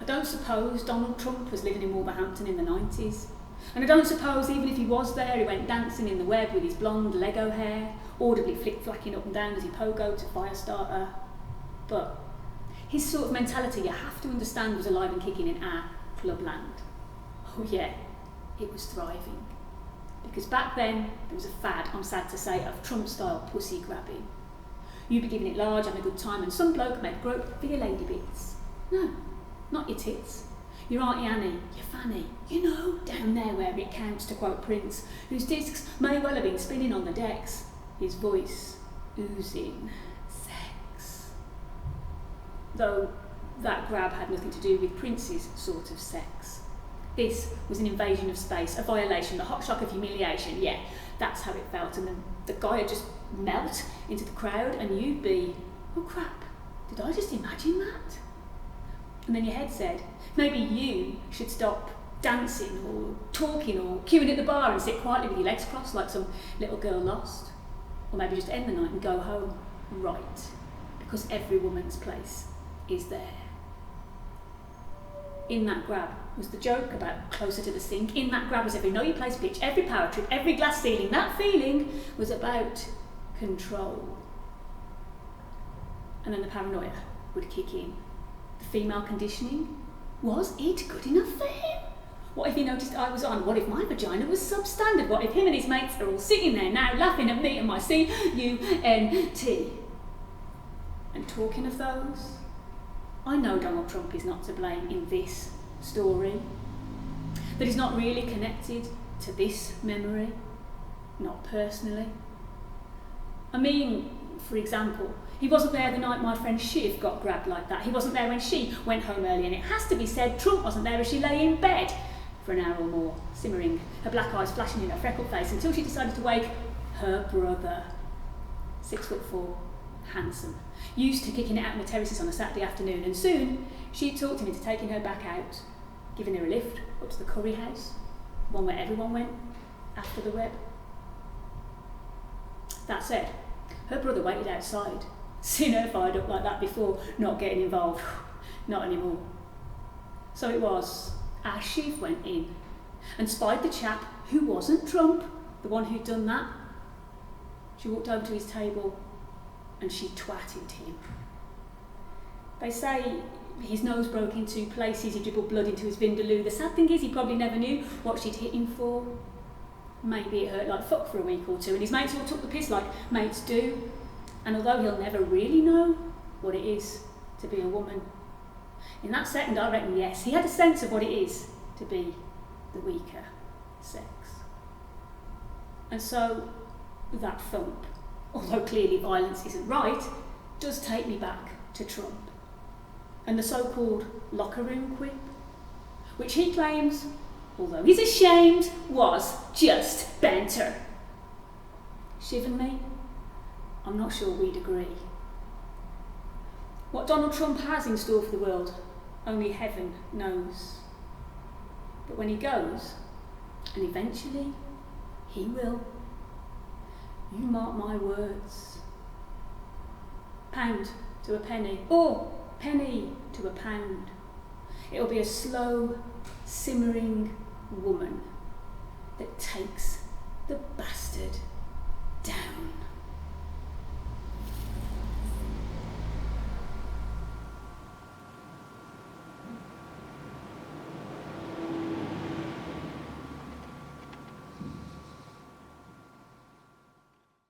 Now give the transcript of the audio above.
don't suppose Donald Trump was living in Wolverhampton in the 90s. And I don't suppose even if he was there, he went dancing in the web with his blonde Lego hair, audibly flick-flacking up and down as he pogoed to Firestarter. But his sort of mentality, you have to understand, was alive and kicking in our clubland. Oh yeah, it was thriving. Because back then, there was a fad, I'm sad to say, of Trump-style pussy grabbing. You'd be giving it large, having a good time, and some bloke made grope for your lady bits. No, not your tits. Your Auntie Annie, your Fanny, you know, down there where it counts, to quote Prince, whose discs may well have been spinning on the decks, his voice oozing sex. Though that grab had nothing to do with Prince's sort of sex. This was an invasion of space, a violation, the hot shock of humiliation. Yeah, that's how it felt. And then the guy would just melt into the crowd and you'd be, oh crap, did I just imagine that? And then your head said, maybe you should stop dancing or talking or queuing at the bar and sit quietly with your legs crossed like some little girl lost. Or maybe just end the night and go home. Right, because every woman's place is there. In that grab was the joke about closer to the sink. In that grab was every know your place pitch, every power trip, every glass ceiling. That feeling was about control. And then the paranoia would kick in. The female conditioning. Was it good enough for him? What if he noticed I was on? What if my vagina was substandard? What if him and his mates are all sitting there now laughing at me and my C-U-N-T? And talking of those, I know Donald Trump is not to blame in this story. That he's not really connected to this memory, not personally. I mean, for example, he wasn't there the night my friend Shiv got grabbed like that. He wasn't there when she went home early, and it has to be said Trump wasn't there as she lay in bed for an hour or more, simmering, her black eyes flashing in her freckled face until she decided to wake her brother. 6'4", handsome, used to kicking it out on the terraces on a Saturday afternoon, and soon she talked him into taking her back out, giving her a lift up to the curry house, one where everyone went after the web. That said, her brother waited outside. Seen her fired up like that before, not getting involved. Not anymore. So it was, our Shiv went in and spied the chap who wasn't Trump, the one who'd done that. She walked over to his table and she twatted him. They say his nose broke in 2 places, he dribbled blood into his vindaloo. The sad thing is he probably never knew what she'd hit him for. Maybe it hurt like fuck for a week or two, and his mates all took the piss like mates do. And although he'll never really know what it is to be a woman, in that second I reckon yes, he had a sense of what it is to be the weaker sex. And so that thump, although clearly violence isn't right, does take me back to Trump and the so-called locker room quip, which he claims, although he's ashamed, was just banter. Shiv and me, I'm not sure we'd agree. What Donald Trump has in store for the world, only heaven knows. But when he goes, and eventually he will, you mark my words. Pound to a penny, or penny to a pound. It'll be a slow, simmering woman that takes